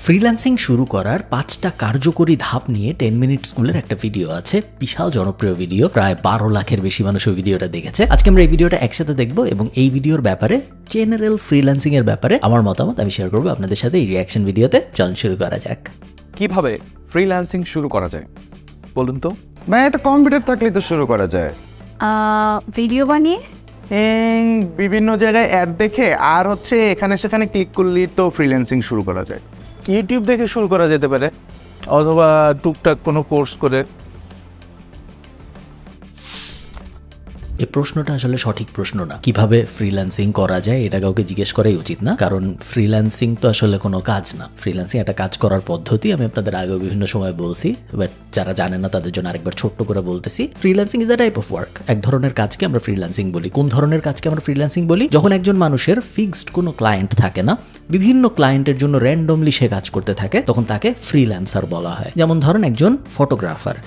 Freelancing শুরু করার 5টা কার্যকরী ধাপ নিয়ে 10 মিনিট স্কুলের একটা ভিডিও আছে, বিশাল জনপ্রিয় ভিডিও, প্রায় 12 লাখের বেশি মানুষ ওই ভিডিওটা দেখেছে। আজকে আমরা এই ভিডিওটা একসাথে দেখবো এবং এই ভিডিওর ব্যাপারে জেনারেল ফ্রিল্যান্সিং এর ব্যাপারে আমার মতামত আমি শেয়ার করবো আপনাদের সাথে এই রিঅ্যাকশন ভিডিওতে। চলুন শুরু করা যাক। কিভাবে ফ্রিল্যান্সিং শুরু করা যায় বলুন তো? একটা কম্পিউটার থাকলে তো শুরু করা যায়, ভিডিও বানিয়ে বিভিন্ন জায়গায় অ্যাড দেখে আর এখানে সেখানে ক্লিক করলেই তো ফ্রিল্যান্সিং শুরু করা যায়। ইউটিউব দেখে শুরু করা যেতে পারে, অথবা টুকটাক কোনো কোর্স করে। এই প্রশ্নটা আসলে সঠিক প্রশ্ন না। কিভাবে ফ্রিল্যান্সিং করা যায় এটা কাউকে জিজ্ঞেস করাই উচিত না, কারণ ফ্রিল্যান্সিং তো আসলে কোনো কাজ না। ফ্রিল্যান্সিং একটা কাজ করার পদ্ধতি, আমি আপনাদের আগেও বিভিন্ন সময় বলছি, বাট যারা জানে না তাদের জন্য আরেকবার ছোট্ট করে বলতেছি। Freelancing is a type of work. এক ধরনের কাজকে আমরা ফ্রিল্যান্সিং বলি। কোন ধরনের কাজকে আমরা ফ্রিল্যান্সিং বলি? যখন একজন মানুষের ফিক্সড কোনো ক্লায়েন্ট থাকে না, বিভিন্ন ক্লায়েন্টের জন্য র্যান্ডমলি সে কাজ করতে থাকে, তখন তাকে ফ্রিল্যান্সার বলা হয়। যেমন ধরেন একজন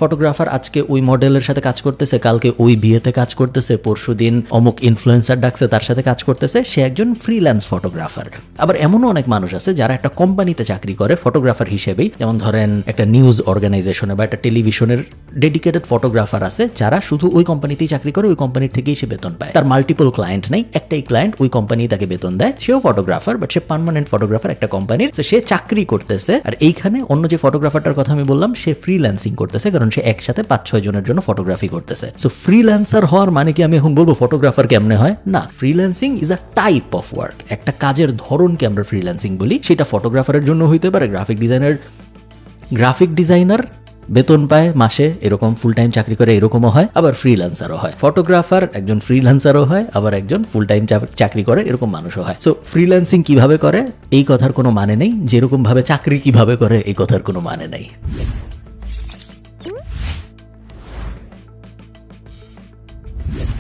ফটোগ্রাফার আজকে ওই মডেলের সাথে কাজ করতেছে, কালকে ওই বিয়েতে কাজ করতেছে, পরশুদিন অমুক ইনফ্লুয়েন্সার ডাকছে তার সাথে কাজ করতেছে, সে একজন ফ্রিল্যান্স ফটোগ্রাফার। আবার এমনও অনেক মানুষ আছে যারা একটা কোম্পানিতে চাকরি করে ফটোগ্রাফার হিসেবেই। যেমন ধরেন একটা নিউজ অর্গানাইজেশনে বা একটা টেলিভিশনের ডেডিকেটেড ফটোগ্রাফার আছে যারা শুধু ওই কোম্পানিতেই চাকরি করে, ওই কোম্পানির থেকেই সে বেতন পায়। তার মাল্টিপল ক্লায়েন্ট নাই, একটাই ক্লায়েন্ট, ওই কোম্পানি তাকে বেতন দেয়, সেও photographer, but say permanent photographer একটা কোম্পানির। সে চাকরি করতেছে। আর এইখানে অন্য যে ফটোগ্রাফারটার কথা আমি বললাম, সে ফ্রিল্যান্সিং করতেছে, কারণ সে একসাথে 5-6 জনের জন্য ফটোগ্রাফি করতেছে। সো ফ্রিল্যান্সার হওয়ার মানে কি আমি এখন বলবো ফটোগ্রাফার কেমনে হয়? না, freelancing is a type of work. একটা কাজের ধরনকে আমরা ফ্রিল্যান্সিং বলি। সেটা ফটোগ্রাফারের জন্য হইতে পারে, গ্রাফিক ডিজাইনার বেতন পায় মাসে, এরকম ফুল টাইম চাকরি করে, এরকমও হয়। আবার ফ্রিল্যান্সারও হয়। ফটোগ্রাফার একজন ফ্রিল্যান্সারও হয়, আবার একজন ফুল টাইম চাকরি করে, এরকম মানুষও হয়। সো ফ্রিল্যান্সিং কিভাবে করে এই কথার কোনো মানে নেই, যেরকম ভাবে চাকরি কিভাবে করে এই কথার কোনো মানে নেই।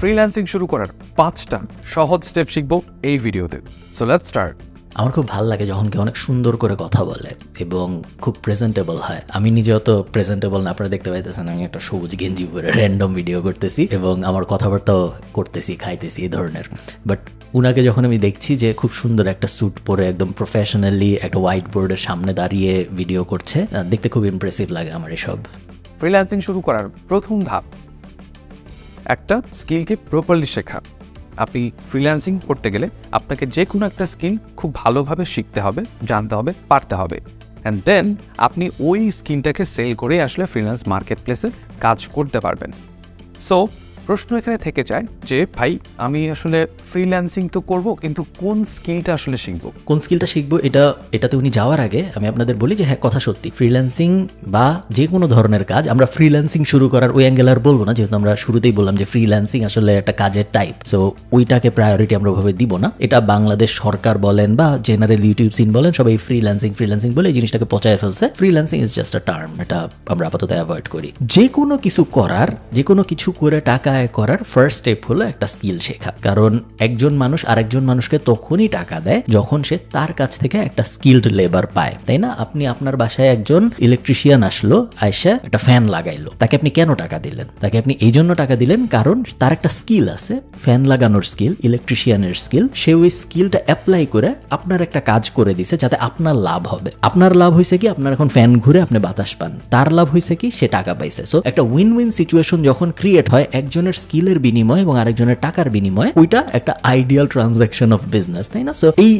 ফ্রিল্যান্সিং শুরু করার 5টা সহজ স্টেপ শিখবো এই ভিডিওতে। So let's start. আমার খুব ভালো লাগে যখন কেউ অনেক সুন্দর করে কথা বলে এবং খুব প্রেজেন্টেবল হয়। আমি নিজে অত প্রেজেন্টেবল না, আপনারা দেখতে পাইতেছেন আমি একটা সবুজ গেঞ্জি পরে র্যান্ডম ভিডিও করতেছি এবং আমার কথাবার্তাও করতেছি, খাইতেছি, এই ধরনের। বাট উনাকে যখন আমি দেখছি যে খুব সুন্দর একটা স্যুট পরে একদম প্রফেশনালি একটা হোয়াইট বোর্ডের সামনে দাঁড়িয়ে ভিডিও করছে, দেখতে খুব ইমপ্রেসিভ লাগে আমার এসব। ফ্রিল্যান্সিং শুরু করার প্রথম ধাপ একটা স্কিলকে প্রপারলি শেখা। আপনি ফ্রিল্যান্সিং করতে গেলে আপনাকে যে কোনো একটা স্কিল খুব ভালোভাবে শিখতে হবে, জানতে হবে, পারতে হবে। অ্যান্ড দেন আপনি ওই স্কিলটাকে সেল করে আসলে ফ্রিল্যান্স মার্কেট প্লেসে কাজ করতে পারবেন। সো প্রশ্ন এখানে থেকে যায় যে ভাই আমি আসলে ফ্রিল্যান্সিং তো করব, কিন্তু কোন স্কিলটা আসলে শিখবো? কোন স্কিলটা শিখবো এটাতে উনি যাওয়ার আগে আমি আপনাদের বলি যে হ্যাঁ, কথা সত্যি, ফ্রিল্যান্সিং বা যে কোনো ধরনের কাজ আমরা ফ্রিল্যান্সিং শুরু করার ওই অ্যাঙ্গেল আর বলবো না, যেহেতু আমরা শুরুতেই বললাম যে ফ্রিল্যান্সিং আসলে একটা কাজের টাইপ। সো ওইটাকে প্রায়োরিটি আমরা ওভাবে দিব না। এটা বাংলাদেশ সরকার বলেন বা জেনারেল ইউটিউব সিন বলেন, সবাই ফ্রিল্যান্সিং বলে এই জিনিসটাকে পচায় ফেলছে। Freelancing is just a term, এটা আমরা আপাতত অ্যাভয়েড করি। যে কোনো কিছু করে টাকা করার ফার্স্ট স্টেপ হলো একটা স্কিল শেখা। কারণ একজন মানুষ আরেকজন মানুষকে তখনই টাকা দেয় যখন সে তার কাছ থেকে একটা স্কিলড লেবার পায়, তাই না? আপনি আপনার বাসায় একজন ইলেকট্রিশিয়ান আসলো, আয়সা একটা ফ্যান লাগাইলো, তাকে আপনি কেন টাকা দিলেন? তাকে আপনি এই জন্য টাকা দিলেন কারণ তার একটা স্কিল আছে, ফ্যান লাগানোর স্কিল, ইলেকট্রিশিয়ানের স্কিল। সে ওই স্কিলটা অ্যাপ্লাই করে আপনার একটা কাজ করে দিছে যাতে আপনার লাভ হবে। আপনার লাভ হয়েছে কি? আপনার এখন ফ্যান ঘুরে আপনি বাতাস পান। তার লাভ হয়েছে কি? সে টাকা পাইছে। সো একটা উইন উইন সিচুয়েশন যখন ক্রিয়েট হয় একজনের স্কিলের বিনিময় এবং আরেকজনের টাকার বিনিময়, ওইটা একটা আইডিয়াল ট্রানজাকশন অফ বিজনেস, তাই না? সো এই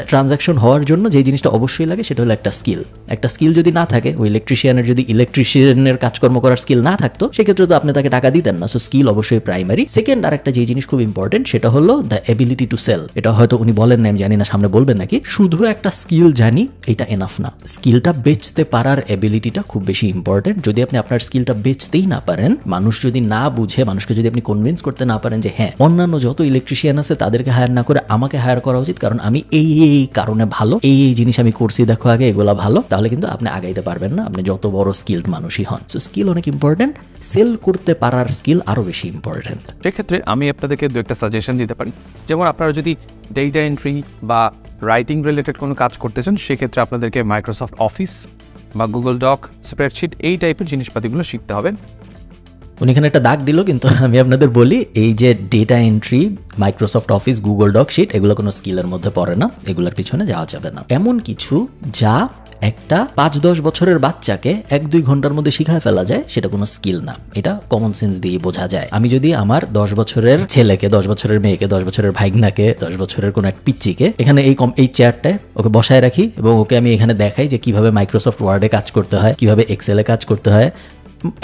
ট্রানজাকশন হওয়ার জন্য যে জিনিসটা অবশ্যই লাগে সেটা হলো একটা স্কিল। একটা স্কিল যদি না থাকে, ওই ইলেকট্রিশিয়ানের যদি ইলেকট্রিশিয়ানের কাজকর্ম করার স্কিল না থাকতো, সেক্ষেত্রে তো আপনি তাকে টাকা দিতেন না। সো স্কিল অবশ্যই প্রাইমারি। সেকেন্ড আরেকটা যে জিনিস খুব ইম্পর্টেন্ট সেটা হলো দ্য এবিলিটি টু সেল। এটা হয়তো উনি বলেন না, আমি জানি না সামনে বলবেন নাকি। শুধু একটা স্কিল জানি এটা এনাফ না, স্কিলটা বেচতে পারার এবিলিটিটা খুব বেশি ইম্পর্টেন্ট। যদি আপনি আপনার স্কিলটা বেচতেই না পারেন, মানুষ যদি না বুঝে, মানুষকে যদি আপনি কনভিন্স করতে না পারেন যে হ্যাঁ অন্যান্য যত ইলেকট্রিশিয়ান আছে তাদেরকে হায়ার না করে আমাকে হায়ার করা উচিত, কারণ আমি এই কারণে ভালো, এই জিনিস আমি করছি, দেখো আগে এগুলা ভালো, তাহলে কিন্তু আপনি আগাইতে পারবেন না, আপনি যত বড় স্কিলড মানুষই হন। সো স্কিল অনেক ইম্পর্টেন্ট, সেল করতে পারার স্কিল আরো বেশি ইম্পর্টেন্ট। সেক্ষেত্রে আমি আপনাদেরকে দু একটা সাজেশন দিতে পারি। যেমন আপনারা যদি ডেটা এন্ট্রি বা রাইটিং রিলেটেড কোনো কাজ করতে চান, সেক্ষেত্রে আপনাদেরকে মাইক্রোসফট অফিস বা গুগল ডক, স্প্রেডশিট এই টাইপের জিনিসপাতিগুলো শিখতে হবে। উনি এখানে একটা দাগ দিল, কিন্তু আমি আপনাদের বলি এই যে data entry, Microsoft Office, Google doc sheet, এগুলো কোনো স্কিলের মধ্যে পড়ে না, এগুলোর পিছনে যাওয়া যাবে না। এমন কিছু যা একটা 5-10 বছরের বাচ্চাকে 1-2 ঘন্টার মধ্যে শিখায় ফেলা যায় সেটা কোনো স্কিল না, এটা কমন সেন্স দিয়ে বোঝা যায়। আমি যদি আমার 10 বছরের ছেলেকে, 10 বছরের মেয়েকে, 10 বছরের ভাইগনাকে, 10 বছরের কোনো এক পিচ্চিকে এখানে এই চেয়ারটায় ওকে বসায় রাখি এবং ওকে আমি এখানে দেখাই যে কিভাবে মাইক্রোসফট ওয়ার্ডে কাজ করতে হয়, কিভাবে এক্সেলে কাজ করতে হয়,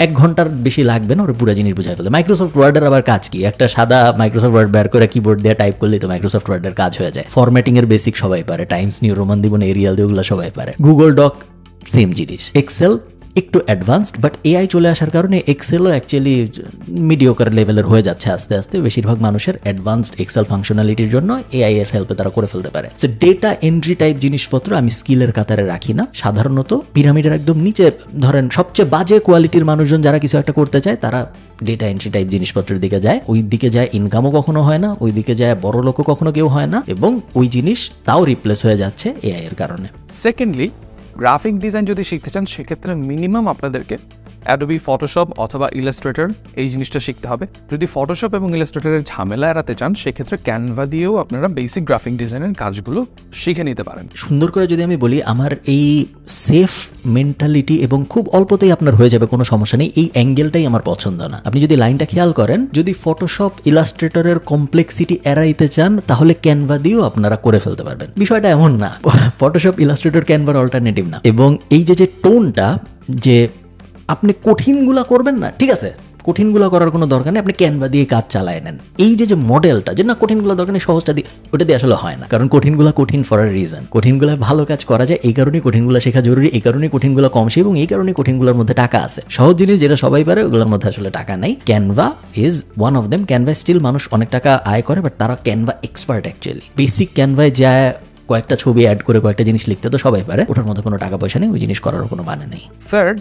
1 ঘন্টার বেশি লাগবে না, ওরা পুরো জিনিস বুঝাই ফেলতে। মাইক্রোসফট ওয়ার্ডের আবার কাজ কি? একটা সাদা মাইক্রোসফট ওয়ার্ড বের করে কিবোর্ড দিয়ে টাইপ করলেই তো মাইক্রোসফট ওয়ার্ডের কাজ হয়ে যায়। ফরম্যাটিং এর বেসিক সবাই পারে, টাইমস নিউ রোমান দিবন এরিয়াল দিয়ে ওগুলো সবাই পারে। গুগল ডক সেম জিনিস। এক্সেল একটু অ্যাডভান্সড, বাট এআই চলে আসার কারণে এক্সেলও অ্যাকচুয়ালি মিডিওকার লেভেলের হয়ে যাচ্ছে আস্তে আস্তে। বেশিরভাগ মানুষের অ্যাডভান্সড এক্সেল ফাংশনালিটির জন্য এআই এর হেল্পে তারা করে ফেলতে পারে। সো ডেটা এন্ট্রি টাইপ জিনিসপত্র আমি স্কিলের কাতারে রাখি না। সাধারণত পিরামিডের একদম নিচে ধরেন সবচেয়ে বাজে কোয়ালিটির মানুষজন যারা কিছু একটা করতে চায় তারা ডেটা এন্ট্রি টাইপ জিনিসপত্রের দিকে যায়। ওই দিকে যায় ইনকামও কখনো হয় না, ওই দিকে যায় বড় লোকও কখনো কেউ হয় না, এবং ওই জিনিস তাও রিপ্লেস হয়ে যাচ্ছে এআই এর কারণে। সেকেন্ডলি, গ্রাফিক ডিজাইন যদি শিখতে চান সেক্ষেত্রে মিনিমাম আপনাদেরকে অ্যাডোবি ফটোশপ অথবা ইলাস্ট্রেটর এই জিনিসটা শিখতে হবে। যদি ফটোশপ এবং ইলাস্ট্রেটরের ঝামেলা এড়াতে চান সেক্ষেত্রে ক্যানভা দিয়েও আপনারা বেসিক গ্রাফিক ডিজাইনের কাজগুলো শিখে নিতে পারেন। সুন্দর করে যদি আমি বলি, আমার এই সেফ মেন্টালিটি এবং খুব অল্পতেই আপনার হয়ে যাবে, কোনো সমস্যা নেই, এই অ্যাঙ্গেলটাই আমার পছন্দ না। আপনি যদি লাইনটা খেয়াল করেন, যদি ফটোশপ ইলাস্ট্রেটরের কমপ্লেক্সিটি এড়াইতে চান তাহলে ক্যানভা দিয়েও আপনারা করে ফেলতে পারবেন। বিষয়টা এমন না, ফটোশপ ইলাস্ট্রেটর ক্যানভার অল্টারনেটিভ না। এবং এই যে টোনটা, যে আপনি কঠিনগুলা করবেন না, ঠিক আছে, কঠিনগুলো করার কোনো দরকার নেই, আপনি ক্যানভা দিয়ে কাজ চালায় নেন। এই যে মডেলটা, যে না কঠিনগুলো দরকার নেই, সহজটা দিয়ে, ওটা দিয়ে আসলে হয় না। কারণ কঠিনগুলো কঠিন ফর আ রিজন। কঠিনগুলো ভালো কাজ করা যায়, এই কারণেই কঠিনগুলো শেখা জরুরি, এই কারণেই কঠিনগুলো কম শেখে, এবং এই কারণেই কঠিনগুলোর মধ্যে টাকা আছে। সহজ জিনিস যেটা সবাই পারে ওগুলোর মধ্যে আসলে টাকা নাই। Canva is one of them. Canva still মানুষ অনেক টাকা আয় করে, বাট তারা ক্যানভা এক্সপার্ট অ্যাকচুয়ালি। বেসিক ক্যানভায় যায় কয়েকটা ছবি অ্যাড করে কয়েকটা জিনিস লিখতে তো সবাই পারে, ওটার মধ্যে কোনো টাকা পয়সা নেই, ওই জিনিস করার কোনো মানে নেই। থার্ড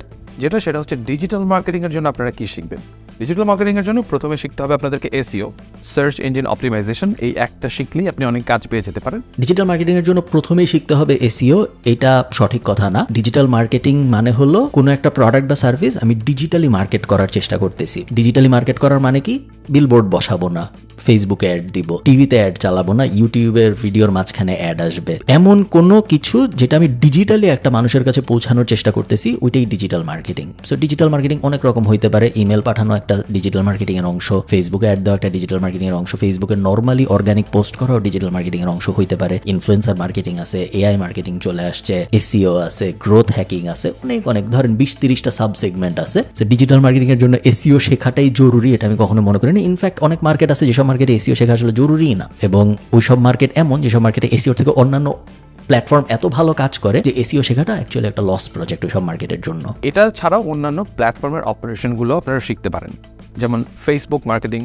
সেটা হচ্ছে ডিজিটাল মার্কেটিংয়ের জন্য আপনারা কি শিখবেন। ডিজিটাল মার্কেটিংয়ের জন্য প্রথমে শিখতে হবে আপনাদেরকে এসইও, সার্চ ইঞ্জিন অপটিমাইজেশন। এই একটা শিখলেই আপনি অনেক কাজ পেয়ে যেতে পারেন। ডিজিটাল মার্কেটিংয়ের জন্য প্রথমেই শিখতে হবে এসইও, এটা সঠিক কথা না। ডিজিটাল মার্কেটিং মানে হলো কোনো একটা প্রোডাক্ট বা সার্ভিস আমি ডিজিটালি মার্কেট করার চেষ্টা করতেছি। ডিজিটালি মার্কেট করার মানে কি? বিলবোর্ড বসাবো না, ফেসবুকে অ্যাড দিব, টিভিতে অ্যাড চালাবো না, ইউটিউবের ভিডিওর মাঝখানে অ্যাড আসবে, এমন কোনো কিছু যেটা আমি ডিজিটালি একটা মানুষের কাছে পৌঁছানোর চেষ্টা করতেছি, ওইটাই digital marketing. So digital marketing অনেক রকম হইতে পারে। ইমেল পাঠানো একটা ডিজিটাল মার্কেটিং এর অংশ, ফেসবুকে অ্যাড দেওয়া একটা ডিজিটাল মার্কেটিং এর অংশ, ফেসবুকে নর্মালি অর্গানিক পোস্ট করাও ডিজিটাল মার্কেটিং এর অংশ হইতে পারে। ইনফ্লুয়েন্সার মার্কেটিং আছে, এআই মার্কেটিং চলে আসছে, এসইও আছে, গ্রোথ হ্যাকিং আছে, অনেক ধরেন 20-30টা সাব সেগমেন্ট আছে। সো ডিজিটাল মার্কেটিং এর জন্য এসইও শেখাটাই জরুরি, এটা আমি কখনো মনে করি না। ইনফ্যাক্ট অনেক মার্কেট আছে যেসব মার্কেটে এসইও শেখা আসলে জরুরি না, এবং ওইসব মার্কেট এমন যেসব মার্কেটে এসইও থেকে অন্যান্য প্ল্যাটফর্ম এত ভালো কাজ করে যে এসইও শেখাটা অ্যাকচুয়ালি একটা লস প্রজেক্ট ওইসব মার্কেটের জন্য। এটা ছাড়াও অন্যান্য প্ল্যাটফর্মের অপারেশনগুলো আপনারা শিখতে পারেন, যেমন ফেসবুক মার্কেটিং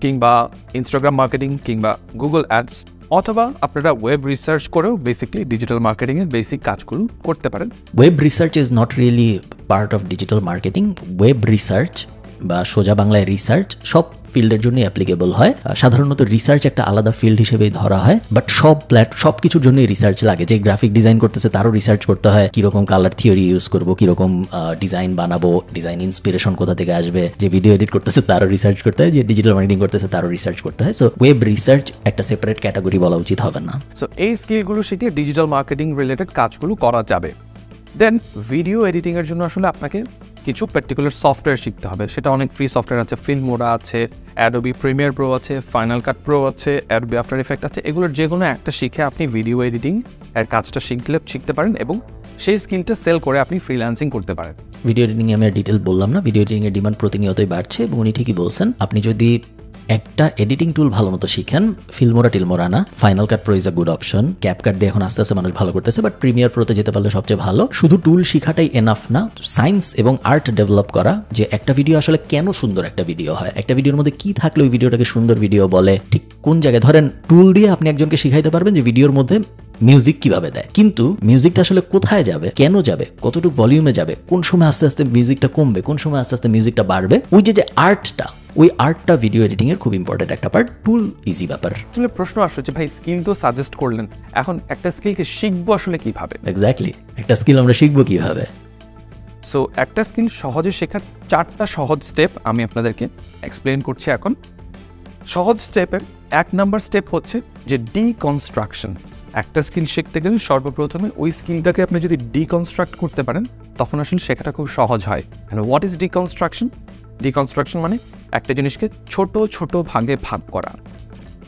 কিংবা ইনস্টাগ্রাম মার্কেটিং কিংবা গুগল অ্যাডস, অথবা আপনারা ওয়েব রিসার্চ করেও বেসিক্যালি ডিজিটাল মার্কেটিংয়ের বেসিক কাজগুলো করতে পারেন। Web research is not really part of digital marketing. Web research বা সোজা বাংলায় রিসার্চ সব ফিল্ডের জন্য অ্যাপ্লিকেবল হয়। সাধারণত রিসার্চ একটা আলাদা ফিল্ড হিসেবেই ধরা হয়, বাট সব কিছুর জন্যই রিসার্চ লাগে। যে গ্রাফিক ডিজাইন করতেছে তারও রিসার্চ করতে হয়, কিরকম কালার থিওরি ইউজ করবো, কিরকম ডিজাইন বানাবো, ডিজাইন ইন্সপিরেশন কোথা থেকে আসবে, যে ভিডিও এডিট করতেছে তারও রিসার্চ করতে হয়, যে ডিজিটাল মার্কেটিং করতেছে তারও রিসার্চ করতে হয়। সো ওয়েব রিসার্চ একটা সেপারেট ক্যাটাগরি বলা উচিত হবে না। সো এই স্কিলগুলো শিখে ডিজিটাল মার্কেটিং রিলেটেড কাজগুলো করা যাবে। দেন ভিডিও এডিটিংয়ের জন্য আসলে আপনাকে কিছু পার্টিকুলার সফটওয়্যার শিখতে হবে। সেটা অনেক ফ্রি সফটওয়্যার আছে, ফিল্মোরা আছে, অ্যাডোবি প্রিমিয়ার প্রো আছে, ফাইনাল কাট প্রো আছে, অ্যাডোবি আফটার ইফেক্ট আছে। এগুলোর যে কোনো একটা শিখে আপনি ভিডিও এডিটিং এর কাজটা শিখতে পারেন, এবং সেই স্কিলটা সেল করে আপনি ফ্রিল্যান্সিং করতে পারেন। ভিডিও এডিটিং আমি আর ডিটেল বললাম না, ভিডিও এডিটিং এর ডিমান্ড প্রতিনিয়তই বাড়ছে, এবং উনি ঠিকই বলছেন। আপনি যদি একটা এডিটিং টুল ভালো মতো শিখেন, ফিল্মোরা টিলমোরা না, final cut pro is a good option. CapCut দিয়ে এখন আস্তে আস্তে মানুষ ভালো করতেছে, বাট প্রিমিয়ার প্রোতে যেতে পারলে সবচেয়ে ভালো। শুধু টুল শিখাটাই এনাফ না, সায়েন্স এবং আর্ট ডেভেলপ করা, যে একটা ভিডিও আসলে কেন সুন্দর একটা ভিডিও হয়, একটা ভিডিওর মধ্যে কি থাকলে ওই ভিডিওটাকে সুন্দর ভিডিও বলে, ঠিক কোন জায়গায়। ধরেন টুল দিয়ে আপনি একজনকে শিখাইতে পারবেন যে ভিডিওর মধ্যে মিউজিক কিভাবে দেয়, কিন্তু মিউজিকটা আসলে কোথায় যাবে, কেন যাবে, কতটুকু ভলিউমে যাবে, কোন সময় আস্তে আস্তে মিউজিকটা কমবে, কোন সময় আস্তে আস্তে মিউজিকটা বাড়বে, ওই যে আর্টটা, ওই আর্টটা ভিডিও এডিটিং এর খুব ইম্পর্টেন্ট একটা পার্ট। টুল ইজি ব্যাপার। আসলে প্রশ্ন আসছে যে ভাই স্কিল তো সাজেস্ট করলেন, এখন একটা স্কিলকে শিখবো আসলে কিভাবে? এক্স্যাক্টলি, একটা স্কিল আমরা শিখবো কিভাবে? সো একটা স্কিল সহজে শেখার 4টা সহজ স্টেপ আমি আপনাদেরকে এক্সপ্লেন করছি এখন। সহজ স্টেপের 1 নাম্বার স্টেপ হচ্ছে যে ডিকনস্ট্রাকশন। একটা স্কিল শিখতে গেলে সর্বপ্রথমে ওই স্কিলটাকে আপনি যদি ডিকনস্ট্রাক্ট করতে পারেন তখন আসলে শেখাটা খুব সহজ হয়। হোয়াট ইজ ডিকনস্ট্রাকশন মানে একটা জিনিসকে ছোট ছোট ভাগে ভাগ করা।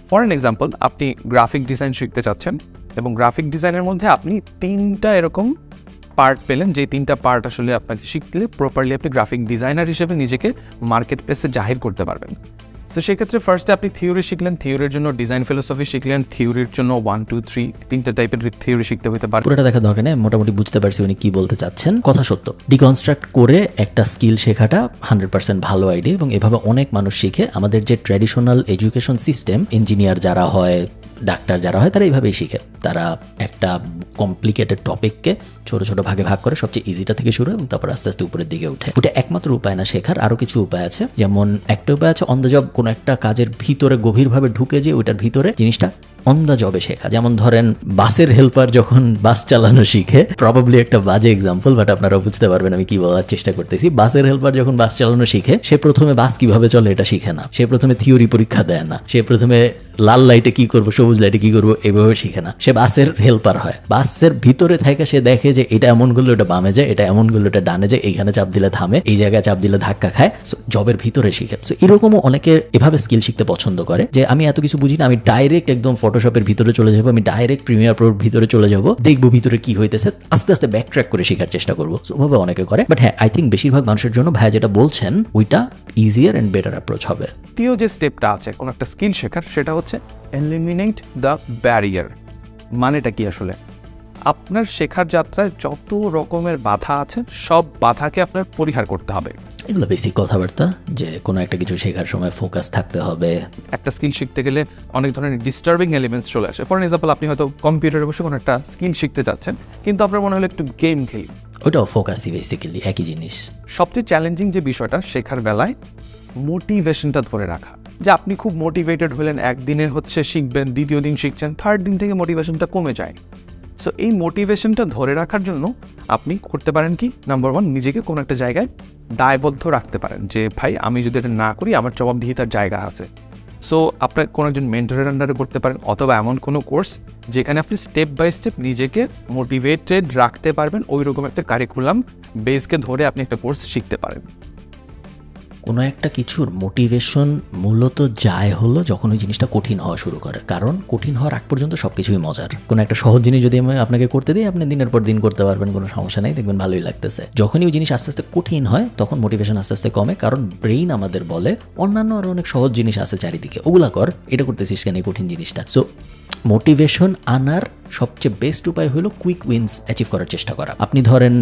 ফর অ্যান এক্সাম্পল, আপনি গ্রাফিক ডিজাইন শিখতে চাচ্ছেন এবং গ্রাফিক ডিজাইনের মধ্যে আপনি 3টা এরকম পার্ট পেলেন, যে 3টা পার্ট আসলে আপনাকে শিখলে প্রপারলি আপনি গ্রাফিক ডিজাইনার হিসেবে নিজেকে মার্কেট প্লেসে জাহির করতে পারবেন। সো সেক্ষেত্রে ফার্স্টে আপনি থিওরি শিখলেন, থিওরির জন্য ডিজাইন ফিলোসফি শিখলেন, থিওরির জন্য 1 2 3 3টা টাইপের থিওরি শিখতে হতে পারে। পুরোটা দেখা দরকার নেই, মোটামুটি বুঝতে পারছি উনি কি বলতে চাচ্ছেন। কথা সত্য, ডিকনস্ট্রাক্ট করে একটা স্কিল শেখাটা 100% ভালো আইডিয়া এবং এভাবে অনেক মানুষ শিখে। আমাদের যে ট্র্যাডিশনাল এডুকেশন সিস্টেম, ইঞ্জিনিয়ার যারা হয়, ডাক্তার যারা হয়, তারা এইভাবেই শিখে। তারা একটা কমপ্লিকেটেড টপিককে ছোট ছোট ভাগে ভাগ করে সবচেয়ে ইজিটা থেকে শুরু এবং তারপর আস্তে আস্তে উপরের দিকে উঠে। ওটা একমাত্র উপায় না শেখার, আরও কিছু উপায় আছে। যেমন একটা উপায় আছে অন দ্য জব, কোনো একটা কাজের ভিতরে গভীরভাবে ঢুকে যে ওইটার ভিতরে জিনিসটা অন দ্য জবে শেখা। যেমন ধরেন বাসের হেল্পার যখন বাস চালানো শিখে, প্রবাবলি একটা বাজে এক্সাম্পল, বাট আপনারা বুঝতে পারবেন আমি কি বলার চেষ্টা করতেছি। বাসের হেল্পার যখন বাস চালানো শিখে, সে প্রথমে বাস কিভাবে চলে এটা শিখে না, সে প্রথমে থিওরি পরীক্ষা দেয় না, সে প্রথমে লাল লাইটে কি করবো, সবুজ লাইটে কি করবো এভাবে শিখে না, সে বাসের হেল্পার হয়। বাসের ভিতরে থেকে সে দেখে যে এটা এমন করলে ওটা বামে যায়, এটা এমন করলে ওটা ডানে যায়, এইখানে চাপ দিলে থামে, এই জায়গায় চাপ দিলে ধাক্কা খায়। জবের ভিতরে শিখে। সো এরকমও অনেকে এভাবে স্কিল শিখতে পছন্দ করে যে আমি এত কিছু বুঝি না, আমি ডাইরেক্ট একদম ফটোশপের ভিতরে চলে যাবো, আমি ডাইরেক্ট প্রিমিয়ার প্রোর ভিতরে চলে যাব, দেখবো ভিতরে কি হইতেছে, আস্তে আস্তে ব্যাক ট্র্যাক করে শেখার চেষ্টা করবো। ওভাবে অনেকে করে। বাট হ্যাঁ, আই থিঙ্ক বেশিরভাগ মানুষের জন্য ভাইয়া যেটা বলছেন ওইটা ইজিয়ার অ্যান্ড বেটার অ্যাপ্রোচ হবে। দ্বিতীয় যে স্টেপটা আছে কোনো একটা স্কিল শেখার, সেটা হচ্ছে এলিমিনেট দ্য ব্যারিয়ার। মানেটা কি আসলে? আপনার শেখার যাত্রায় যত রকমের বাধা আছে সব বাধাকে আপনার পরিহার করতে হবে। এগুলো বেসিক কথাবার্তা, যে কোনো একটা কিছু শেখার সময় ফোকাস থাকতে হবে। একটা স্কিল শিখতে গেলে অনেক ধরনের ডিস্টার্বিং এলিমেন্টস চলে আসে। ফর এক্সাম্পল, আপনি হয়তো কম্পিউটারে বসে কোনো একটা স্কিল শিখতে চাচ্ছেন, কিন্তু আপনার মনে হলো একটু গেম খেলি, ওটাও ফোকাসই বেসিক্যালি একই জিনিস। সবচেয়ে চ্যালেঞ্জিং যে বিষয়টা শেখার বেলায় মোটিভেশনটা ধরে রাখা। যে আপনি খুব মোটিভেটেড হলেন, একদিনে হচ্ছে শিখবেন, দ্বিতীয় দিন শিখছেন, থার্ড দিন থেকে মোটিভেশনটা কমে যায়। সো এই মোটিভেশনটা ধরে রাখার জন্য আপনি করতে পারেন কি, নাম্বার 1, নিজেকে কোনো একটা জায়গায় দায়বদ্ধ রাখতে পারেন যে ভাই আমি যদি এটা না করি আমার জবাবদিহিতার জায়গা আছে। সো আপনার কোনো একজন মেন্টরের আন্ডারে করতে পারেন, অথবা এমন কোনো কোর্স যেখানে আপনি স্টেপ বাই স্টেপ নিজেকে মোটিভেটেড রাখতে পারবেন, ওই রকম একটা কারিকুলাম বেসকে ধরে আপনি একটা কোর্স শিখতে পারেন। কোনো একটা কিছুর মোটিভেশন মূলত যায় হলো যখন ওই জিনিসটা কঠিন হওয়া শুরু করে। কারণ কঠিন হওয়ার আগ পর্যন্ত সব কিছুই মজার। কোনো একটা সহজ জিনিস যদি আমি আপনাকে করতে দিই, আপনি দিনের পর দিন করতে পারবেন, কোনো সমস্যা নেই, দেখবেন ভালোই লাগতেছে। যখনই ওই জিনিস আস্তে আস্তে কঠিন হয় তখন মোটিভেশন আস্তে আস্তে কমে, কারণ ব্রেইন আমাদের বলে অন্যান্য আরও অনেক সহজ জিনিস আছে চারিদিকে, ওগুলা কর, এটা করতেছিস কেন এই কঠিন জিনিসটা। সো মোটিভেশন আনার সবচেয়ে বেস্ট উপায় হলো কুইক উইনস অ্যাচিভ করার চেষ্টা করা। আপনি ধরেন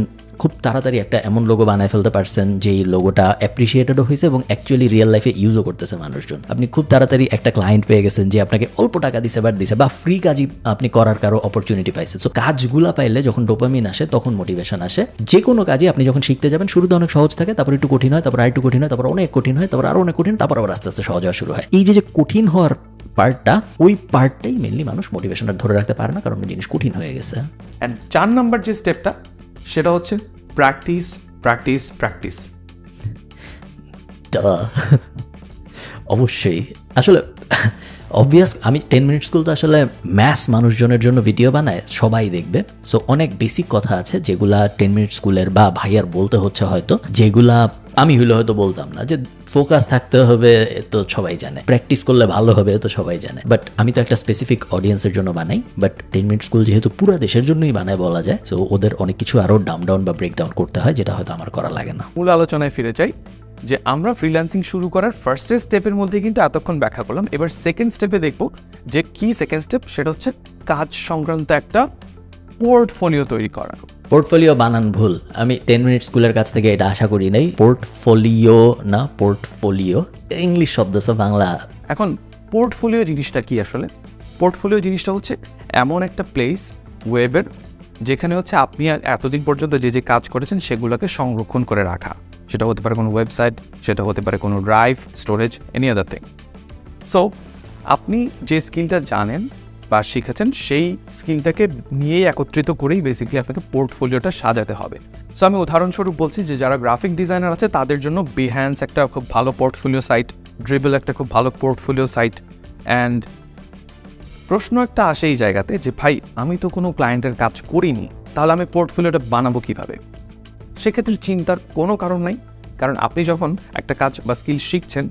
খুব তাড়াতাড়ি একটা এমন লোগো বানায় ফেলতে পারছেন যেই লোগোটা অ্যাপ্রিসিয়েটেডও হয়েছে এবং অ্যাকচুয়ালি রিয়েল লাইফে ইউজও করতেছে মানুষজন। আপনি খুব তাড়াতাড়ি একটা ক্লায়েন্ট পেয়ে গেছেন যে আপনাকে অল্প টাকা দিছে বা ফ্রি কাজই আপনি করার কারো অপরচুনিটি পাইছেন। সো কাজগুলা পাইলে যখন ডোপামিন আসে তখন মোটিভেশন আসে। যে কোনো কাজে আপনি যখন শিখতে যাবেন শুরুতে অনেক সহজ থাকে, তারপর একটু কঠিন হয়, তারপর আরেকটু কঠিন হয়, তারপর অনেক কঠিন হয়, তারপর আরও অনেক কঠিন, তারপর আবার আস্তে আস্তে সহজ হওয়া শুরু হয়। এই যে কঠিন হওয়ার পার্টটা, ওই পার্টটাই মেনলি মানুষ মোটিভেশনটা ধরে রাখতে পারে না, কারণ জিনিস কঠিন হয়ে গেছে। অ্যান্ড 4 নাম্বার যে স্টেপটা সেটা হচ্ছে প্র্যাকটিস প্র্যাকটিস প্র্যাকটিস। অবশ্যই, আসলে অবভিয়াস আমি 10 মিনিট স্কুল তো আসলে ম্যাস মানুষজনের জন্য ভিডিও বানায়, সবাই দেখবে। সো অনেক বেসিক কথা আছে যেগুলা 10 মিনিট স্কুলের বা ভাইয়ার বলতে হচ্ছে হয়তো, যেগুলা আমি হয়তো বলতাম না। যে ফোকাস থাকতে হবে তো সবাই জানে, প্র্যাকটিস করলে ভালো হবে তো সবাই জানে, বাট আমি তো একটা স্পেসিফিক অডিয়েন্সের জন্য বানাই। বাট 10 মিনিট স্কুল যেহেতু পুরো দেশের জন্যই বানায় বলা যায়, সো ওদের অনেক কিছু আরও ডাউন বা ব্রেকডাউন করতে হয়, যেটা হয়তো আমার করা লাগে না। মূল আলোচনায় ফিরে যাই যে আমরা ফ্রিল্যান্সিং শুরু করার ফার্স্ট স্টেপের মধ্যে কিন্তু এতক্ষণ ব্যাখ্যা করলাম। এবার সেকেন্ড স্টেপে দেখব যে কি সেকেন্ড স্টেপ, সেটা হচ্ছে কাজ সংক্রান্ত একটা পোর্টফোলিও তৈরি করা। পোর্টফোলিও বানান ভুল, আমি 10 মিনিট স্কুলের কাছ থেকে এটা আশা করি নাই। পোর্টফোলিও না পোর্টফোলিও, ইংলিশ শব্দ, সব বাংলা। এখন পোর্টফোলিও জিনিসটা কি আসলে? পোর্টফোলিও জিনিসটা হচ্ছে এমন একটা প্লেস ওয়েবের যেখানে হচ্ছে আপনি এতদিন পর্যন্ত যে যে কাজ করেছেন সেগুলোকে সংরক্ষণ করে রাখা। সেটা হতে পারে কোনো ওয়েবসাইট, সেটা হতে পারে কোনো drive, storage, any other thing. So আপনি যে স্কিলটা জানেন বা শিখেছেন সেই স্কিলটাকে নিয়েই একত্রিত করেই বেসিক্যালি আপনাকে পোর্টফোলিওটা সাজাতে হবে। সো আমি উদাহরণস্বরূপ বলছি যে যারা গ্রাফিক ডিজাইনার আছে তাদের জন্য বিহ্যান্স একটা খুব ভালো পোর্টফোলিও সাইট, ড্রিবল একটা খুব ভালো পোর্টফোলিও সাইট, অ্যান্ড প্রশ্ন একটা আসে এই জায়গাতে যে ভাই আমি তো কোনো ক্লায়েন্টের কাজ করিনি, তাহলে আমি পোর্টফোলিওটা বানাবো কিভাবে? সেক্ষেত্রে চিন্তার কোনো কারণ নাই, কারণ আপনি যখন একটা কাজ বা স্কিল শিখছেন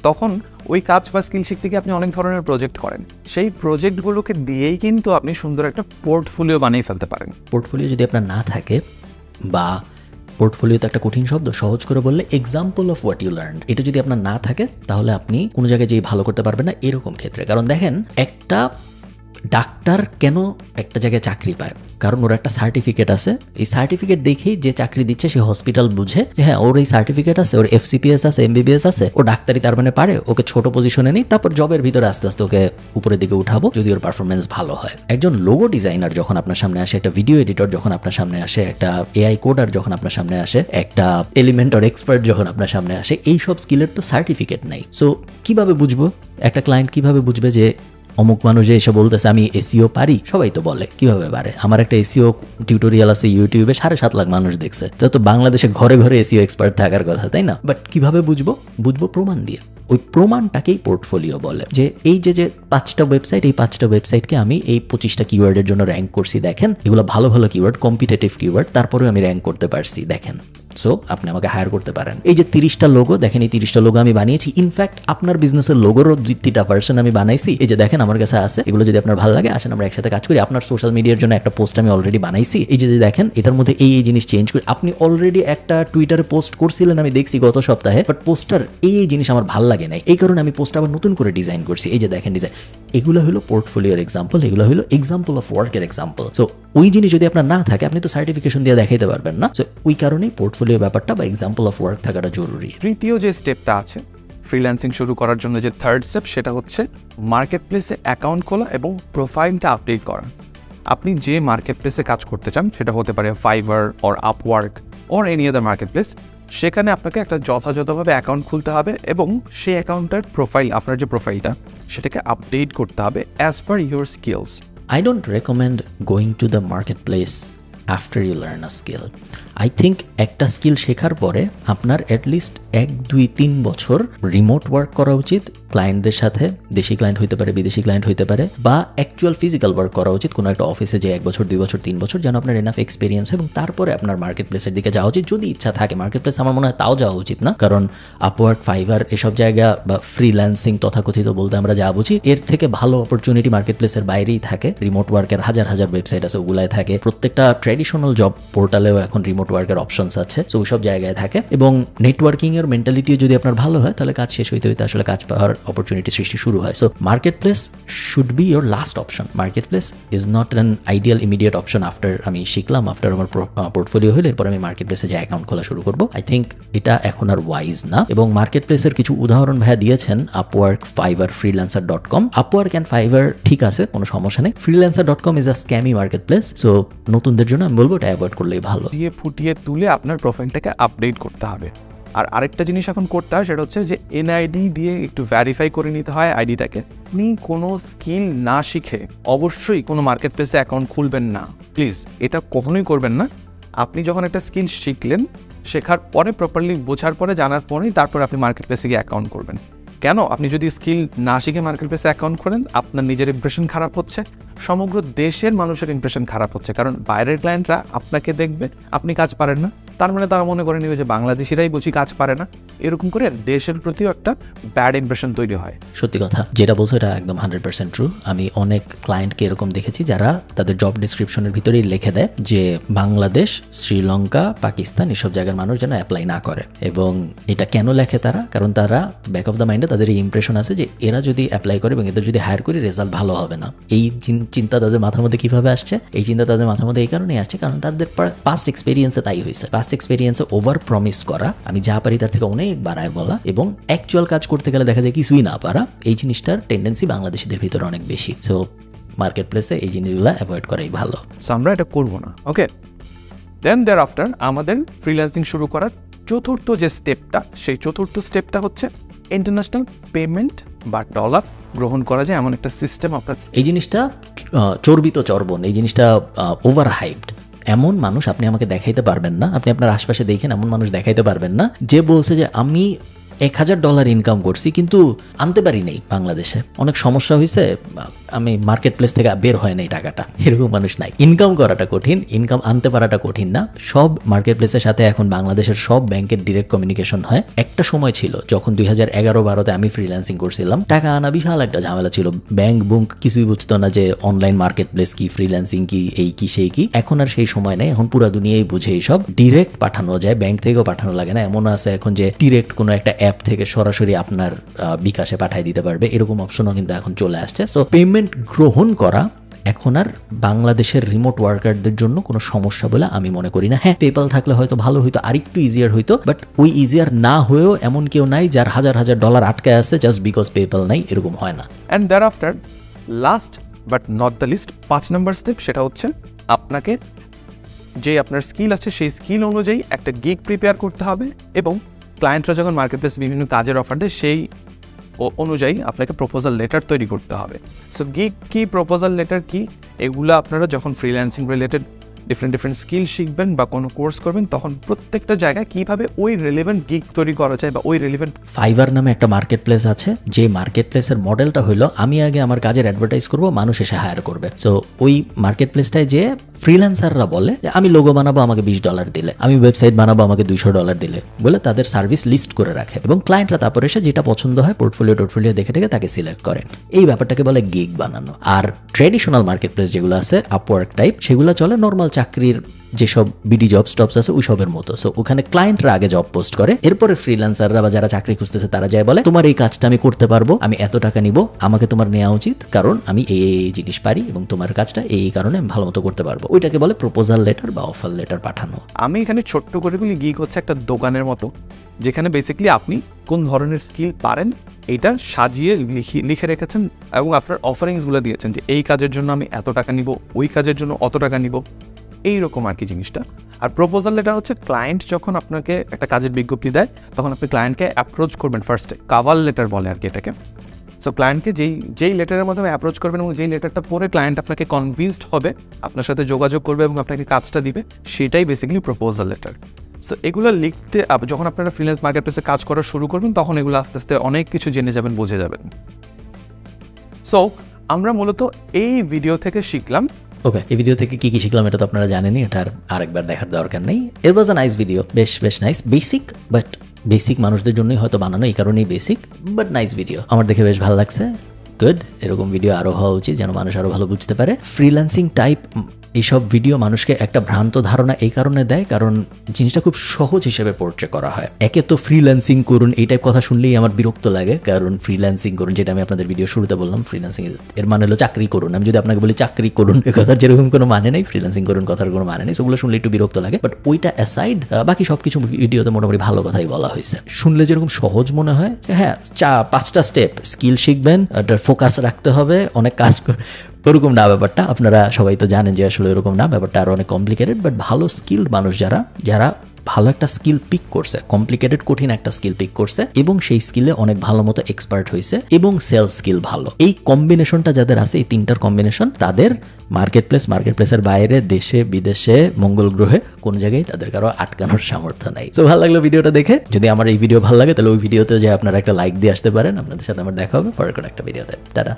তখন ওই কাজ বা স্কিল শিখতে গিয়ে আপনি অনেক ধরনের প্রজেক্ট করেন, সেই প্রজেক্টগুলোকে দিয়েই কিন্তু আপনি সুন্দর একটা পোর্টফোলিও বানিয়ে ফেলতে পারেন। পোর্টফোলিও যদি আপনার না থাকে, বা পোর্টফোলিওতে একটা কঠিন শব্দ, সহজ করে বললে example of what you learn, এটা যদি আপনার না থাকে তাহলে আপনি কোনো জায়গায় যেয়ে ভালো করতে পারবেন না এরকম ক্ষেত্রে। কারণ দেখেন, একটা ডাক্তার কেন একটা জায়গায় চাকরি পায়? কারণ ওর একটা সার্টিফিকেট আছে, এই সার্টিফিকেট দেখেই যে চাকরি দিচ্ছে সে হসপিটাল বুঝে যে হ্যাঁ ওর এই সার্টিফিকেট আছে, ওর FCPS আছে, MBBS আছে, ও ডাক্তারি তার মানে পারে, ওকে ছোট পজিশনে নেই, তারপর জবের ভিতরে আস্তে আস্তে ওকে উপরের দিকে উঠাবো যদি ওর পারফরমেন্স ভালো হয়। একজন লোগো ডিজাইনার যখন আপনার সামনে আসে, একটা ভিডিও এডিটর যখন আপনার সামনে আসে, একটা AI কোডার যখন আপনার সামনে আসে, একটা এলিমেন্টর এক্সপার্ট যখন আপনার সামনে আসে, এইসব স্কিলের তো সার্টিফিকেট নাই। সো কিভাবে বুঝবো? একটা ক্লায়েন্ট কিভাবে বুঝবে যে অমুক মানুষ যে এসে বলতেছে আমি SEO পারি? সবাই তো বলে, কিভাবে পারে? আমার একটা SEO টিউটোরিয়াল আছে ইউটিউবে, 7.5 লাখ মানুষ দেখছে। তো বাংলাদেশে ঘরে ঘরে SEO এক্সপার্ট থাকার কথা, তাই না? বাট কিভাবে বুঝবো? বুঝবো প্রমাণ দিয়ে। ওই প্রমাণটাকেই পোর্টফোলিও বলে। যে এই যে 5টা ওয়েবসাইট, এই 5টা ওয়েবসাইটকে আমি এই 25টা কিওয়ার্ডের জন্য র্যাঙ্ক করছি, দেখেন এগুলো ভালো ভালো কিওয়ার্ড, কম্পিটিটিভ কিওয়ার্ড, তারপরেও আমি র্যাঙ্ক করতে পারছি, দেখেন। সো আপনি আমাকে হায়ার করতে পারেন। এই যে 30টা লোগো, দেখেন এই 30টা লোগো আমি বানিয়েছি। ইনফ্যাক্ট আপনার বিজনেসের লোগোরও 2-3টা ভার্সন আমি বানাইছি। এই যে দেখেন আমার কাছে আছে, এগুলো যদি আপনার ভালো লাগে আসেন আমরা একসাথে কাজ করি। আপনার সোশ্যাল মিডিয়ার জন্য একটা পোস্ট আমি অলরেডি বানাইছি। এই যে দেখেন এটার মধ্যে এই জিনিস চেঞ্জ করি। আপনি অলরেডি একটা টুইটারে পোস্ট করছিলেন আমি দেখছি গত সপ্তাহে, বাট পোস্টার এই জিনিস আমার ভালো লাগে নাই, এই কারণে আমি পোস্ট আবার নতুন করে ডিজাইন করছি। এই যে দেখেন ডিজাইন, এগুলো হলো পোর্টফোলিওর এক্সাম্পল, এগুলো হলো এক্সাম্পল অফ ওয়ার্কের এক্সাম্পল। সো ওই জিনিস যদি আপনার না থাকে আপনি তো সার্টিফিকেশন দিয়ে দেখাইতে পারবেন না। সো ওই কারণেই পোর্টফোলিও ব্যাপারটা বা এক্সাম্পল অফ ওয়ার্ক থাকাটা জরুরি। তৃতীয় যে স্টেপটা আছে ফ্রিল্যান্সিং শুরু করার জন্য, যে থার্ড স্টেপ, সেটা হচ্ছে মার্কেট প্লেসে অ্যাকাউন্ট খোলা এবং প্রোফাইলটা আপডেট করা। আপনি যে মার্কেট প্লেসে কাজ করতে চান, সেটা হতে পারে fibre or Upwork or any other market place, সেখানে আপনাকে একটা যথাযথভাবে অ্যাকাউন্ট খুলতে হবে এবং সেই অ্যাকাউন্টটার প্রোফাইল, আপনার যে প্রোফাইলটা, সেটাকে আপডেট করতে হবে as per your skills. I don't recommend going to the marketplace after you learn a skill. I think একটা স্কিল শেখার পরে আপনার অ্যাটলিস্ট 1-2-3 বছর রিমোট ওয়ার্ক করা উচিত ক্লায়েন্টদের সাথে। দেশি ক্লায়েন্ট হইতে পারে, বিদেশি ক্লায়েন্ট হইতে পারে, বা অ্যাকচুয়াল ফিজিক্যাল ওয়ার্ক করা উচিত কোনো একটা অফিসে, যে 1 বছর 2 বছর 3 বছর, যেন আপনার এনাফ এক্সপিরিয়েন্স, এবং তারপরে আপনার মার্কেট প্লেসের দিকে যাওয়া উচিত যদি ইচ্ছা থাকে। মার্কেট প্লেস আমার মনে হয় তাও যাওয়া উচিত না, কারণ আপওয়ার্ক, ফাইবার এসব জায়গা বা ফ্রিল্যান্সিং তথাকথিত বলতে আমরা যা বুঝি, এর থেকে ভালো অপরচুনিটি মার্কেট প্লেসের বাইরেই থাকে। রিমোট ওয়ার্কের হাজার হাজার ওয়েবসাইট আছে, ওগুলায় থাকে। প্রত্যেকটা ট্র্যাডিশনাল জব পোর্টালেও এখন রিমোট ওয়ার্কের অপশনস আছে, সো ওইসব জায়গায় থাকে। এবং নেটওয়ার্কিং এর মেন্টালিটিও যদি আপনার ভালো হয় তাহলে কাজ শেষ হইতে হইতে আসলে কাজ পাওয়ার অপরচুনিটি সৃষ্টি শুরু হয়। So market place should be your last option. Market place is not an ideal immediate option after আমি শিখলাম, আফটার আমার পোর্টফোলিও হলে এরপর আমি মার্কেট প্লেসে যে অ্যাকাউন্ট খোলা শুরু করবো। আই থিঙ্ক এটা এখন আর ওয়াইজ না। এবং মার্কেট প্লেসের কিছু উদাহরণ ভাইয়া দিয়েছেন, Upwork, Fiverr, freelancer.com। Upwork and Fiverr ঠিক আছে, কোনো সমস্যা নেই। freelancer.com is a scammy marketplace. So নতুনদের জন্য আমি বলবো এটা অ্যাভয়েড করলেই ভালো। দিয়ে ফুটিয়ে তুলে আপনার প্রোফাইলটাকে আপডেট করতে হবে। আর আরেকটা জিনিস এখন করতে হয়, সেটা হচ্ছে যে NID দিয়ে একটু ভ্যারিফাই করে নিতে হয় আইডিটাকে। আপনি কোনো স্কিল না শিখে অবশ্যই কোনো মার্কেট প্লেসে অ্যাকাউন্ট খুলবেন না, প্লিজ, এটা কখনোই করবেন না। আপনি যখন একটা স্কিল শিখলেন, শেখার পরে, প্রপারলি বোঝার পরে, জানার পরেই তারপর আপনি মার্কেট প্লেসে গিয়ে অ্যাকাউন্ট করবেন। কেন? আপনি যদি স্কিল না শিখে মার্কেট প্লেসে অ্যাকাউন্ট করেন, আপনার নিজের ইমপ্রেশন খারাপ হচ্ছে, সমগ্র দেশের মানুষের ইমপ্রেশন খারাপ হচ্ছে। কারণ বাইরের ক্লায়েন্টরা আপনাকে দেখবে আপনি কাজ পারেন না, তার মানে তারা মনে করে নেবে যে বাংলাদেশিরাই বুঝি কাজ পারে না। এরকম করে দেশের প্রতিও একটা ব্যাড ইমপ্রেশন তৈরি হয়। সত্যি কথা যেটা বলছো এটা একদম 100% ট্রু। আমি অনেক ক্লায়েন্টকে এরকম দেখেছি যারা তাদের জব ডিসক্রিপশনের ভিতরেই লিখে দেয় যে বাংলাদেশ, শ্রীলঙ্কা, পাকিস্তান এসব জায়গার মানুষ যেন অ্যাপ্লাই না করে। এবং এটা কেন লেখে তারা? কারণ তারা ব্যাক অফ দ্য মাইন্ডে তাদের এই ইমপ্রেশন আছে যে এরা যদি অ্যাপ্লাই করে এবং এদের যদি হায়ার করি রেজাল্ট ভালো হবে না। এই চিন্তা তাদের মাথার মধ্যে কিভাবে আসছে? এই চিন্তা তাদের মাথার মধ্যে এই কারণেই আসছে কারণ তাদের পাস্ট এক্সপিরিয়েন্সে তাই হয়েছে। পাস্ট এক্সপিরিয়েন্সে ওভার প্রমিস করা, আমি যা পারি তার থেকে অনেক বাড়ায় বলা, এবং অ্যাকচুয়াল কাজ করতে গেলে দেখা যায় কিছুই না পারা। এই জিনিসটার টেন্ডেন্সি বাংলাদেশিদের ভিতরে অনেক বেশি। সো মার্কেট প্লেসে এই জিনিসগুলো অ্যাভয়েড করাই ভালো। সো আমরা এটা করবো না। ওকে, দেন দেয়ার আফটার আমাদের ফ্রিল্যান্সিং শুরু করার চতুর্থ যে স্টেপটা, সেই চতুর্থ স্টেপটা হচ্ছে ইন্টারন্যাশনাল পেমেন্ট বা ডলার গ্রহণ করা যায় এমন একটা সিস্টেম। আপনার এই জিনিসটা চর্বিত চর্বণ, এই জিনিসটা ওভার হাইপড। এমন মানুষ আপনি আমাকে দেখাইতে পারবেন না, আপনি আপনার আশপাশে দেখেন এমন মানুষ দেখাইতে পারবেন না যে বলছে যে আমি $1000 ইনকাম করছি, কিন্তু আনতে পারি নাই বাংলাদেশে, অনেক সমস্যা হয়েছে, আমি মার্কেট প্লেস থেকে বের হয় নাই টাকাটা, এরকম মানুষ নাই। ইনকাম করাটা কঠিন, ইনকাম আনতে পারাটা কঠিন না। সব মার্কেট প্লেসের সাথে এখন বাংলাদেশের সব ব্যাংকের ডিরেক্ট কমিউনিকেশন হয়। একটা সময় ছিল যখন 2011-12-তে আমি ফ্রিল্যান্সিং করছিলাম, টাকা আনা বিশাল একটা ঝামেলা ছিল, ব্যাংক বুঙ্ক কিছুই বুঝতো না যে অনলাইন মার্কেট প্লেস কি, ফ্রিল্যান্সিং কি, এই কি সেই কি। এখন আর সেই সময় নেই, এখন পুরো দুনিয়ায় বুঝে এইসব, ডিরেক্ট পাঠানো যায়, ব্যাংক থেকেও পাঠানো লাগে না। এমন আছে এখন যে ডিরেক্ট কোনো একটা অ্যাপ থেকে সরাসরি আপনার বিকাশে পাঠিয়ে দিতে পারবে, এরকম অপশনও কিন্তু এখন চলে আসছে। সো পেমেন্ট গ্রহণ করা এখন আর বাংলাদেশের রিমোট ওয়ার্কারদের জন্য কোনো সমস্যা বলে আমি মনে করি না। হ্যাঁ, পেপাল থাকলে হয়তো ভালো হইতো, আরেকটু ইজিয়ার হইতো, বাট ওই ইজিয়ার না হয়েও এমন কেউ নাই যার $1000 আটকায় আছে জাস্ট বিকজ পেপাল নাই, এরকম হয় না। And there after last but not the least 5 number step, সেটা হচ্ছে আপনাকে যে আপনার স্কিল আছে সেই স্কিল অনুযায়ী একটা গিগ প্রিপেয়ার করতে হবে, এবং ক্লায়েন্টরা যখন মার্কেট প্লেসে বিভিন্ন কাজের অফার দেয় সেই অনুযায়ী আপনাকে প্রপোজাল লেটার তৈরি করতে হবে। সো গিগ কি, প্রপোজাল লেটার কি, এগুলো আপনারা যখন ফ্রিল্যান্সিং রিলেটেড ডিফারেন্ট স্কিল শিখবেন বা কোনো কোর্স করবেন, তখন প্রত্যেকটা জায়গায় কীভাবে ওই রিলেভেন্ট গিগ তৈরি করা যায় বা ওই রিলেভেন্ট। ফাইবার নামে একটা মার্কেট প্লেস আছে, যে মার্কেট প্লেসের মডেলটা হলো আমি আগে আমার কাজের অ্যাডভার্টাইজ করব, মানুষ এসে হায়ার করবে। সো ওই মার্কেট প্লেসটায় যে ফ্রিল্যান্সাররা বলে যে আমি লোগো বানাবো আমাকে $20 দিলে, আমি ওয়েবসাইট বানাবো আমাকে $200 দিলে, বলে তাদের সার্ভিস লিস্ট করে রাখে, এবং ক্লায়েন্টরা তারপরে এসে যেটা পছন্দ হয় পোর্টফোলিও দেখে তাকে সিলেক্ট করে। এই ব্যাপারটাকে বলে গিগ বানানো। আর ট্রেডিশনাল মার্কেট প্লেস যেগুলো আছে আপওয়ার্ক টাইপ, সেগুলো চলে নর্মাল চাকরির যেসব বিডি জবস টপস আছে ওই সবের মতো। সো ওখানে ক্লায়েন্টরা আগে জব পোস্ট করে, এরপরে ফ্রিল্যান্সাররা বা যারা চাকরি খুঁজতেছে তারা যায় বলে তোমার এই কাজটা আমি করতে পারবো, আমি এত টাকা নিব, আমাকে তোমার নেওয়া উচিত, কারণ আমি এই জিনিস পারি এবং তোমার কাজটা এই কারণে আমি ভালো মতো করতে পারবো। ওইটাকে বলে প্রপোজাল লেটার বা অফার লেটার পাঠানো। আমি এখানে ছোট্ট করে বলি, গিগ হচ্ছে একটা দোকানের মতো, যেখানে বেসিক্যালি আপনি কোন ধরনের স্কিল পারেন এইটা সাজিয়ে লিখে রেখেছেন এবং আপনার অফারিংসগুলো দিয়েছেন যে এই কাজের জন্য আমি এত টাকা নিব, ওই কাজের জন্য অত টাকা নিব, এইরকম আর কি জিনিসটা। আর প্রপোজাল লেটার হচ্ছে ক্লায়েন্ট যখন আপনাকে একটা কাজের বিজ্ঞপ্তি দেয় তখন আপনি ক্লায়েন্টকে অ্যাপ্রোচ করবেন ফার্স্টে, কাভার লেটার বলে আর কি এটাকে। সো ক্লায়েন্টকে যেই লেটারের মাধ্যমে অ্যাপ্রোচ করবেন এবং যেই লেটারটা পড়ে ক্লায়েন্ট আপনাকে কনভিন্সড হবে, আপনার সাথে যোগাযোগ করবে এবং আপনাকে কাজটা দিবে, সেটাই বেসিক্যালি প্রপোজাল লেটার। সো এগুলো লিখতে যখন আপনারা ফ্রিল্যান্স মার্কেট প্লেসে কাজ করা শুরু করবেন তখন এগুলো আস্তে আস্তে অনেক কিছু জেনে যাবেন, বুঝে যাবেন। সো আমরা মূলত এই ভিডিও থেকে শিখলাম। ওকে, এই ভিডিও থেকে কি কি শিখলাম এটা তো আপনারা জানেনই, এটা আরেকবার দেখার দরকার নেই। ইট ওয়াজ আ নাইস ভিডিও, বেশ নাইস, বেসিক, বাট বেসিক মানুষদের জন্যই হয়তো বানানো, এই কারণেই বেসিক, বাট নাইস ভিডিও। আমার দেখে বেশ ভালো লাগছে। গুড, এরকম ভিডিও আরও হওয়া উচিত যেন মানুষ আরও ভালো বুঝতে পারে। ফ্রিল্যান্সিং টাইপ এইসব ভিডিও মানুষকে একটা ভ্রান্ত ধারণা এই কারণে দেয় কারণ জিনিসটা খুব সহজ হিসেবে পোর্ট্রে করা হয়। একে তো ফ্রিল্যান্সিং করুন এই টাইপ কথা শুনলেই আমার বিরক্ত লাগে, কারণ ফ্রিল্যান্সিং করুন, যেটা আমি আপনাদের ভিডিও শুরুতে বললাম, ফ্রিল্যান্সিং এর মানে হলো চাকরি করুন। আমি যদি আপনাকে বলি চাকরি করুন, এ কথার যেরকম কোনো মানে নেই, ফ্রিল্যান্সিং করুন কথার কোনো মানে নেই, সেগুলো শুনলে একটু বিরক্ত লাগে। বাট ওইটা অ্যাসাইড বাকি সব কিছু ভিডিওতে মোটামুটি ভালো কথাই বলা হয়েছে। শুনলে যেরকম সহজ মনে হয় যে হ্যাঁ 5টা স্টেপ, স্কিল শিখবেন, ফোকাস রাখতে হবে, অনেক কাজ ওরকম না ব্যাপারটা। আপনারা সবাই তো জানেন যে আসলে এরকম না, ব্যাপারটা আরও অনেক কমপ্লিকেটেড। বাট ভালো স্কিল্ড মানুষ যারা ভালো একটা স্কিল পিক করছে, কমপ্লিকেটেড কঠিন একটা স্কিল পিক করছে এবং সেই স্কিলে অনেক ভালো মতো এক্সপার্ট হয়েছে এবং সেলস স্কিল ভালো, এই কম্বিনেশনটা যাদের আছে, এই 3টার কম্বিনেশন, তাদের মার্কেট প্লেসের বাইরে, দেশে বিদেশে, মঙ্গল গ্রহে কোন জায়গায় তাদের কারো আটকানোর সামর্থ্য নাই। তো ভালো লাগলো ভিডিওটা দেখে। যদি আমার এই ভিডিও ভালো লাগে তাহলে ওই ভিডিওতে যে আপনারা একটা লাইক দিয়ে আসতে পারেন। আপনাদের সাথে আমার দেখা হবে পরের কোনো একটা ভিডিওতে। টাটা।